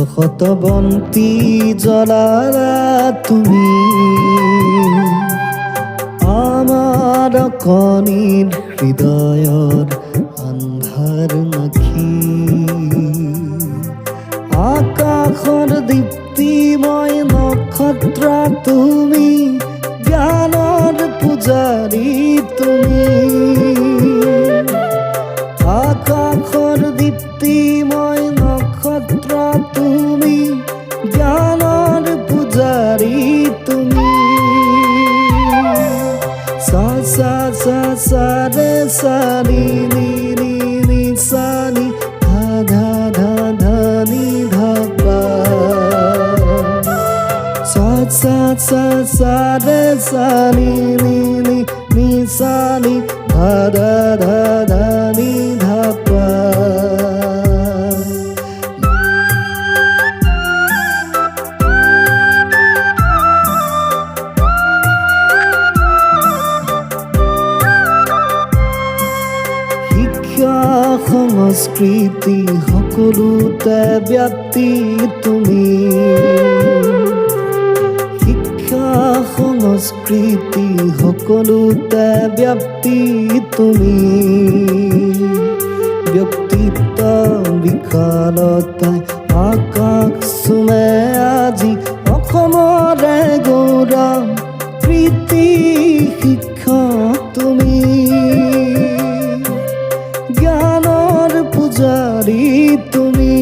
শত বন্তি জ্বলালা তুমি আমাৰ কণিৰ হৃদয়ৰ আন্ধাৰ নাখি আকাশৰ দীপ্তিময় নক্ষত্ৰ তুমি জ্ঞানৰ পূজাৰী তুমি আকাশৰ দীপ্তিময় নক্ষত্ৰ তুমি জ্ঞানৰ পূজাৰী তুমি সা সা সা সা ৰে সা নি নি নি নি সা নি ধা ধা ধা ধা নি ধা পা সা সা সা সা রে সা নি নি নি নি সা নি ধা ধা ধা ধা নি ধা পা সংস্কৃতি সকলোতে ব্যক্তি তুমি শিক্ষা সংস্কৃতি সকলোতে ব্যক্তি তুমি ব্যক্তিত্ব বিশালতাই আকাশ চুমে আজি অসমৰে গৌৰৱ কৃতি শিক্ষক তুমি জ্ঞানৰ পূজাৰী তুমি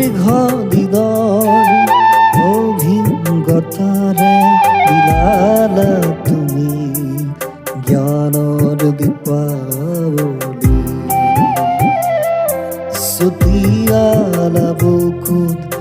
দীৰ্ঘ দিনৰ অভিজ্ঞতাৰে বিলালা তুমি জ্ঞানৰ দীপাৱলী চতিয়ালা বুকুত